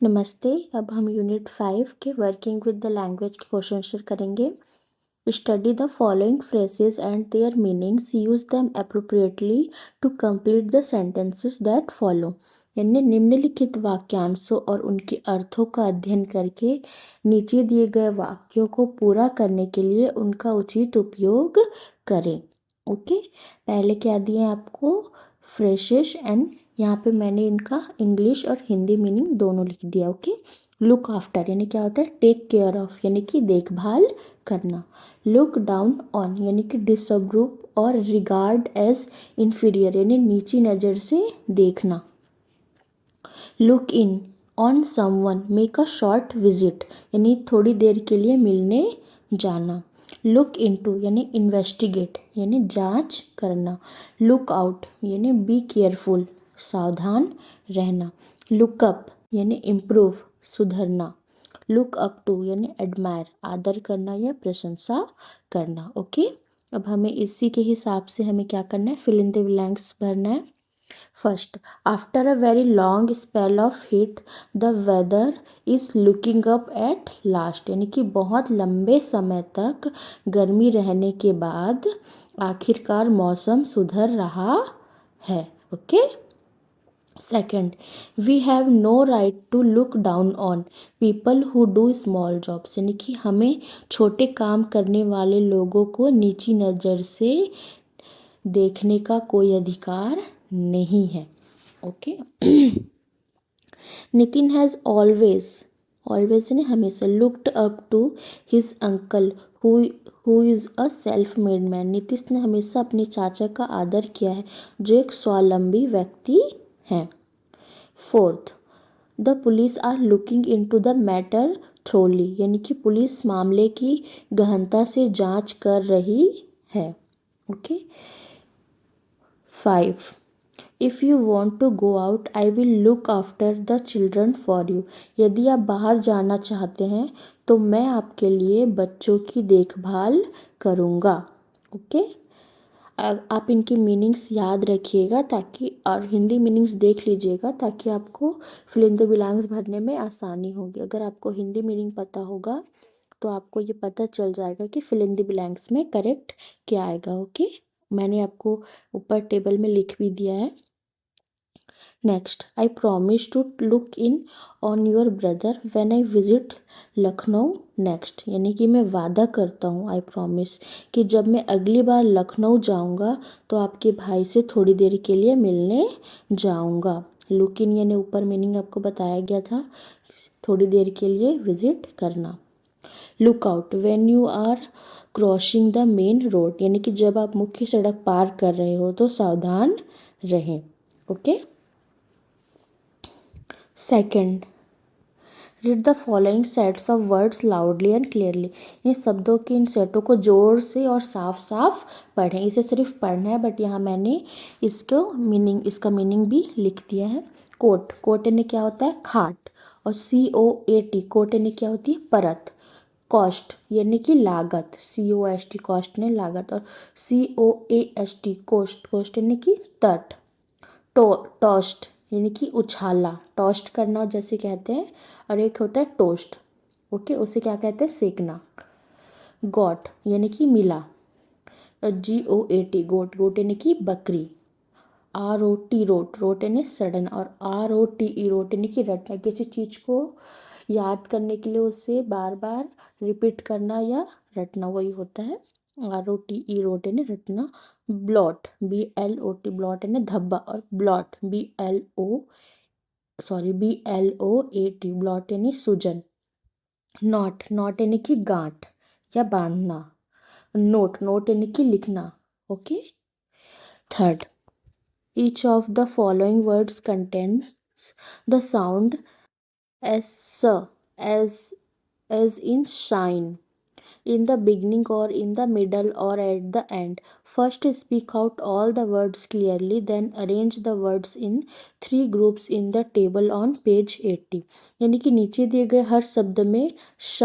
नमस्ते। अब हम यूनिट 5 के वर्किंग विद द लैंग्वेज के क्वेश्चन आंसर करेंगे। Study the following phrases and their meanings, use them appropriately to complete the sentences that follow. यानी निम्नलिखित वाक्यांशों और उनके अर्थों का अध्ययन करके नीचे दिए गए वाक्यों को पूरा करने के लिए उनका उचित उपयोग करें। ओके, पहले क्या दिए आपको? फ्रेजेस एंड यहाँ पे मैंने इनका इंग्लिश और हिंदी मीनिंग दोनों लिख दिया। ओके, लुक आफ्टर यानी क्या होता है? टेक केयर ऑफ यानी कि देखभाल करना। लुक डाउन ऑन यानी कि डिसअप्रूव और रिगार्ड एज इंफीरियर यानी नीची नज़र से देखना। Look in on someone, make a short visit यानी थोड़ी देर के लिए मिलने जाना। लुक इनटू यानी इन्वेस्टिगेट यानी जांच करना। लुक आउट यानी बी केयरफुल, सावधान रहना। लुक अप यानी इम्प्रूव, सुधरना। लुक अप टू यानी एडमायर, आदर करना या प्रशंसा करना। ओके, अब हमें इसी के हिसाब से हमें क्या करना है? फिल इन द ब्लैंक्स भरना है। First, after a very long spell of heat the weather is looking up at last यानी कि बहुत लंबे समय तक गर्मी रहने के बाद आखिरकार मौसम सुधर रहा है। Okay, second, we have no right to look down on people who do small jobs यानी कि हमें छोटे काम करने वाले लोगों को नीची नज़र से देखने का कोई अधिकार नहीं है। ओके, नितिन हैज़ ऑलवेज ने हमेशा looked up to his uncle who is a self made man. Nitish ने हमेशा अपने चाचा का आदर किया है जो एक स्वावलंबी व्यक्ति हैं। Fourth, the police are looking into the matter thoroughly यानी कि पुलिस मामले की गहनता से जांच कर रही है। Okay, 5, if you want to go out I will look after the children for you. यदि आप बाहर जाना चाहते हैं तो मैं आपके लिए बच्चों की देखभाल करूँगा। ओके, आप इनकी मीनिंग्स याद रखिएगा ताकि, और हिंदी मीनिंग्स देख लीजिएगा ताकि आपको फिल इन द ब्लैंक्स भरने में आसानी होगी। अगर आपको हिंदी मीनिंग पता होगा तो आपको ये पता चल जाएगा कि फिल इन द ब्लैंक्स में करेक्ट क्या आएगा। ओके, मैंने आपको ऊपर टेबल में लिख भी दिया है। Next, I promise to look in on your brother when I visit Lucknow next यानी कि मैं वादा करता हूँ, आई प्रॉमिस, कि जब मैं अगली बार लखनऊ जाऊँगा तो आपके भाई से थोड़ी देर के लिए मिलने जाऊँगा। लुक इन यानी ऊपर मीनिंग आपको बताया गया था, थोड़ी देर के लिए विजिट करना। Look out when you are crossing the main road यानी कि जब आप मुख्य सड़क पार कर रहे हो तो सावधान रहें। Okay, second, read the following sets of words loudly and clearly. ये शब्दों के इन सेटों को जोर से और साफ साफ पढ़ें। इसे सिर्फ पढ़ना है बट यहाँ मैंने इसका मीनिंग भी लिख दिया है। कोट, कोट यानी क्या होता है? खाट। और COAT, कोट यानी क्या होती है? परत। कॉस्ट यानी कि लागत, COST कॉस्ट ने लागत। और COAST कोस्ट, कोस्ट यानी कि तट। टोस्ट यानी कि उछाला, टोस्ट करना जैसे कहते हैं। और एक होता है टोस्ट, ओके, उसे क्या कहते हैं? सेकना। गॉट यानी कि मिला। GOAT गोट, गोट यानी कि बकरी। ROT रोट, रोट यानी सडन। और ROTE रोट यानी कि रटना, किसी चीज़ को याद करने के लिए उसे बार बार रिपीट करना या रटना, वही होता है ROTE रोट यानी रटना। ब्लॉट, BLOT ब्लॉट यानी धब्बा। और ब्लॉट BLOAT ब्लॉट यानी सूजन। नॉट, नॉट यानी कि गांठ या बांधना। नोट, नोट यानी कि लिखना। Okay, third, each of the following words contains the sound S as in shine in the beginning or in the middle or at the end. First, speak out all the words clearly, then arrange the words in 3 groups in the table on page 80. यानी कि नीचे दिए गए हर शब्द में श,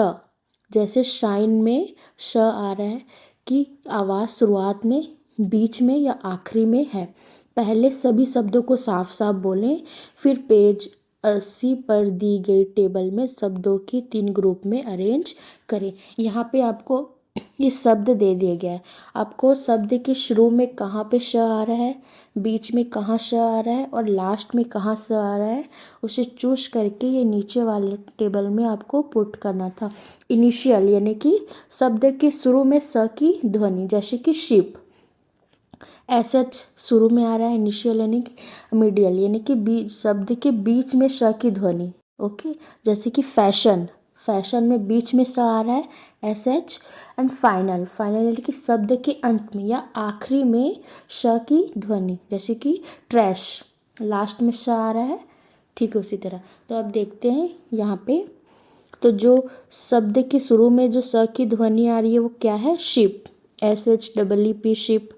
जैसे shine में श आ रहा है कि आवाज़ शुरुआत में, बीच में या आखिरी में है। पहले सभी शब्दों को साफ साफ बोलें, फिर पेज 80 पर दी गई टेबल में शब्दों की 3 ग्रुप में अरेंज करें। यहाँ पे आपको ये शब्द दे दिया गया है। आपको शब्द के शुरू में कहाँ पे श आ रहा है, बीच में कहाँ श आ रहा है और लास्ट में कहाँ स आ रहा है, उसे चूज करके ये नीचे वाले टेबल में आपको पुट करना था। इनिशियल यानी कि शब्द के शुरू में स की ध्वनि, जैसे कि शिप, एस एच शुरू में आ रहा है। इनिशियल यानी कि मीडियल यानी कि बीच, शब्द के बीच में श की ध्वनि। ओके, जैसे कि फैशन, फैशन में बीच में स आ रहा है, S H. And final, final यानी कि शब्द के अंत में या आखिरी में श की ध्वनि, जैसे कि ट्रैश, लास्ट में श आ रहा है। ठीक है, उसी तरह। तो अब देखते हैं यहाँ पे, तो जो शब्द के शुरू में जो स की ध्वनि आ रही है वो क्या है, ship, S H double E P, ship.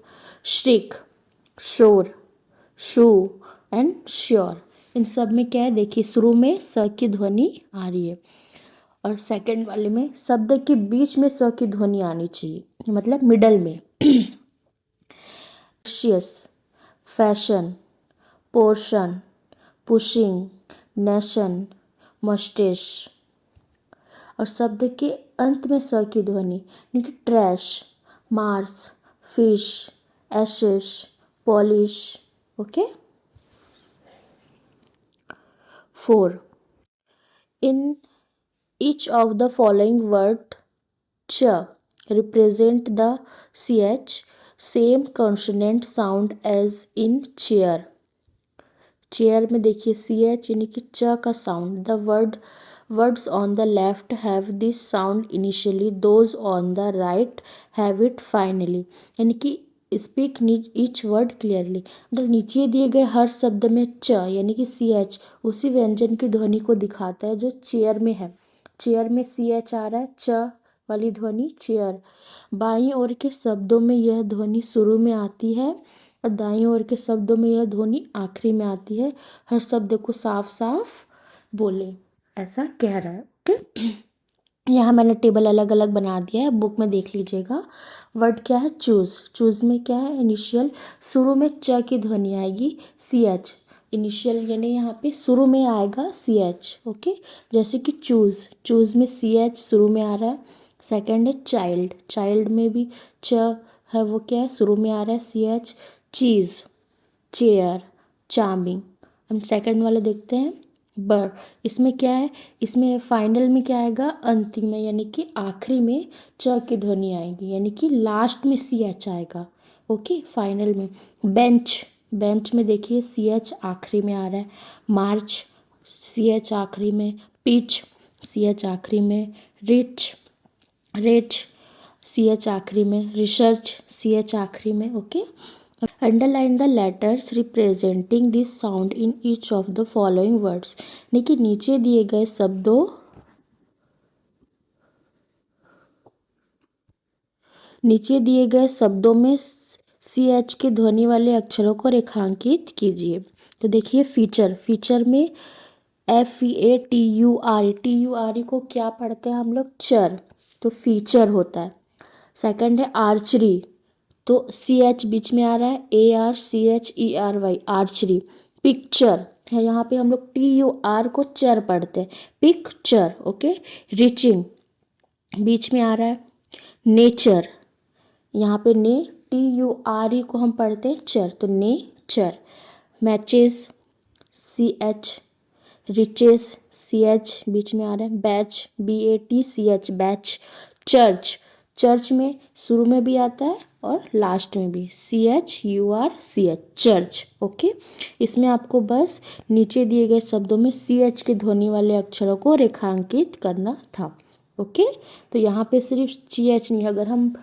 Shriek, shore, shoe and sure, इन सब में क्या है, देखिए शुरू में स की ध्वनि आ रही है। और सेकंड वाले में शब्द के बीच में स की ध्वनि आनी चाहिए, मतलब मिडल में। शियस, फैशन, पोर्शन, पुशिंग, नेशन, मस्टिश। और शब्द के अंत में स की ध्वनि, यानी कि trash, Mars, fish, ashes, polish. Okay. 4. In each of the following word, ch represent the ch same consonant sound as in chair. Chair में देखिए सी एच यानी कि च का sound, the words on the left have this sound initially, those on the right have it finally. यानी कि speak each word clearly, मतलब नीचे दिए गए हर शब्द में च यानी कि सी एच उसी व्यंजन की ध्वनि को दिखाता है जो चेयर में है। चेयर में सी एच आ रहा है, च वाली ध्वनि चेयर। बाईं ओर के शब्दों में यह ध्वनि शुरू में आती है और दाईं ओर के शब्दों में यह ध्वनि आखिरी में आती है। हर शब्द को साफ साफ बोले, ऐसा कह रहा है। ओके, यहाँ मैंने टेबल अलग अलग बना दिया है, बुक में देख लीजिएगा। वर्ड क्या है, चूज। चूज में क्या है, इनिशियल, शुरू में च की ध्वनि आएगी, सी एच। इनिशियल यानी यहाँ पे शुरू में आएगा सी एच। ओके, जैसे कि चूज, चूज में सी एच शुरू में आ रहा है। सेकंड है चाइल्ड, चाइल्ड में भी च है, वो क्या है, शुरू में आ रहा है सी एच। चीज़, चेयर, चार्मिंग। हम सेकंड वाले देखते हैं, बर्ड। इसमें क्या है, इसमें फाइनल में क्या आएगा, अंतिम में यानी कि आखिरी में च की ध्वनि आएगी, यानी कि लास्ट में सी एच आएगा। ओके, फाइनल में। बेंच, बेंच में देखिए सी एच आखिरी में आ रहा है। मार्च, सी एच आखिरी में। पिच, सी एच आखिरी में। रिच, रिच, सी एच आखिरी में। रिसर्च, सी एच आखिरी में। Okay, underline the letters representing this sound in each of the following words, यानी कि नीचे दिए गए शब्दों, नीचे दिए गए शब्दों में सी एच की ध्वनि वाले अक्षरों को रेखांकित कीजिए। तो देखिए फीचर, फीचर में F E A T U R E, T U R E को क्या पढ़ते हैं हम लोग, चर, तो फीचर होता है। सेकंड है आर्चरी, तो सी एच बीच में आ रहा है, A R C H E R Y, archery. Picture है, यहाँ पे हम लोग टी यू आर को चर पढ़ते हैं, पिक्चर। ओके, रिचिंग बीच में आ रहा है। नेचर, यहाँ पे ने, टी यू आर ई को हम पढ़ते हैं चर, तो nature. Matches, C H, riches, C H बीच में आ रहा है। Batch, B A T C H, batch. Church, church में शुरू में भी आता है और लास्ट में भी, C H U R C H, church. Okay, इसमें आपको बस नीचे दिए गए शब्दों में सी एच की ध्वनि वाले अक्षरों को रेखांकित करना था। ओके, तो यहाँ पे सिर्फ सी एच नहीं, अगर हम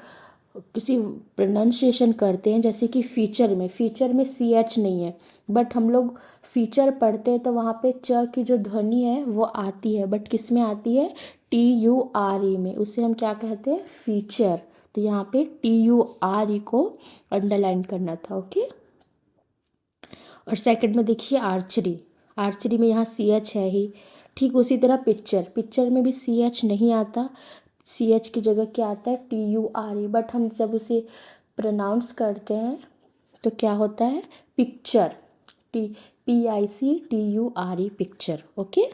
किसी प्रोनाउंसिएशन करते हैं, जैसे कि फीचर में, फीचर में सी एच नहीं है, बट हम लोग फीचर पढ़ते हैं तो वहाँ पे च की जो ध्वनि है वो आती है, बट किस में आती है, टी यू आर ई में, उसे हम क्या कहते हैं, फीचर। तो यहाँ पे टी यू आर ई को अंडरलाइन करना था। ओके, और सेकंड में देखिए आर्चरी, आर्चरी में यहाँ सी एच है ही। ठीक उसी तरह पिक्चर, पिक्चर में भी सी एच नहीं आता, सी एच की जगह क्या आता है, T U R E, but हम जब उसे प्रोनाउंस करते हैं तो क्या होता है, picture, T PICTURE, picture. Okay.